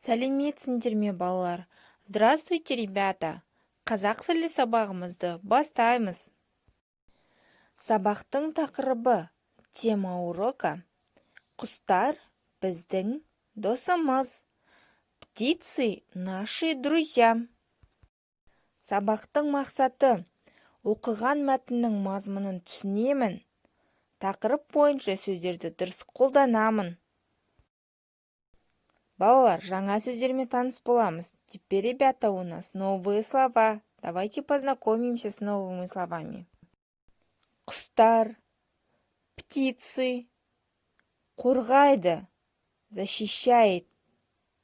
Сәлеметсіңдер ме, балалар? Здравствуйте, ребята! Қазақ тілі сабағымызды бастаймыз. Сабақтың тақырыбы, тема урока: құстар біздің досымыз. Птицы наши друзья. Сабақтың мақсаты: оқыған мәтіннің мазмұнын түсінемін. Тақырып бойынша сөздерді дұрыс қолданамын. Балалар, жаңа сөздермен таныс боламыз. Теперь, ребята, у нас новые слова. Давайте познакомимся с новыми словами. Құстар, птицы, қорғайды, защищает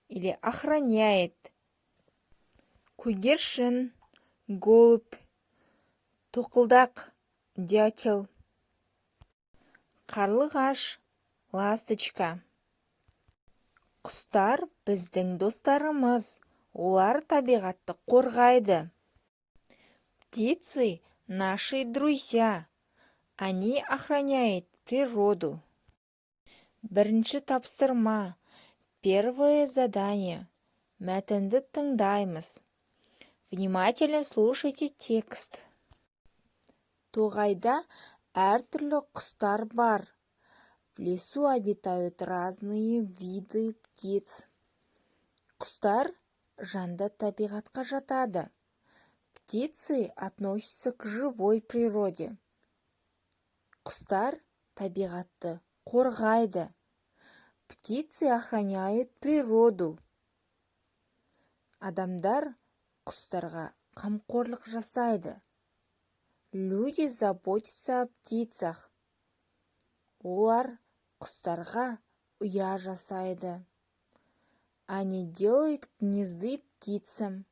или охраняет. Көгершін, голубь, тоқылдақ, дятел. Қарлығаш, ласточка. Құстар біздің достарымыз, олар табиғатты қорғайды. Птицы наши друзья, они охраняют природу. Бірінші тапсырма, первое задание. Мәтінді тыңдаймыз. Внимательно слушайте текст. Тоғайда әртүрлі құстар бар. В лесу обитают разные виды птиц. Құстар жанды табиғатқа жатады. Птицы относятся к живой природе. Құстар табиғатты қорғайды. Птицы охраняют природу. Адамдар құстарға қамқорлық жасайды. Люди заботятся о птицах. Олар құстарға ұя жасайды. Они делают гнезды птицам.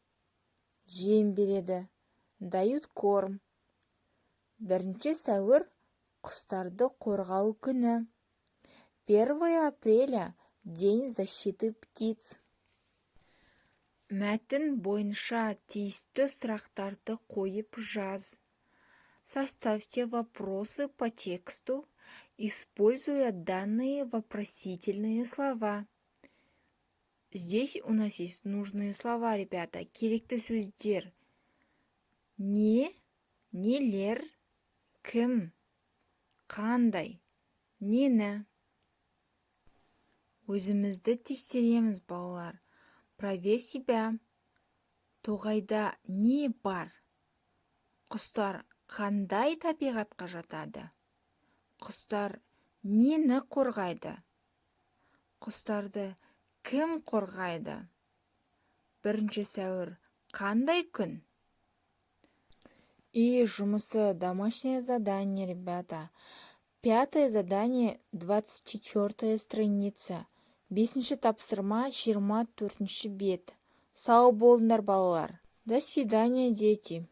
Жем береді. Дают корм. 1 сәуір құстарды қорғау күні. 1 апреля день защиты птиц. Мәтін бойынша тиісті сұрақтарды қойып жаз. Составьте вопросы по тексту, используя данные вопросительные слова. Здесь у нас есть нужные слова, ребята, керекті сөздер. Не, нелер, кім, қандай, нені. Өзімізді тексереміз, балалар. Проверь себя. Тоғайда не бар? Құстар қандай табиғатқа жатады? Құстар нені қорғайды? Құстарды кім қорғайды? 1 сәуір қандай күн? И жұмысы, домашнее задание, ребята. 5 задание, 24 страница. 5 тапсырма, 24 бет. Сау болыңдар, балалар. До свидания, дети.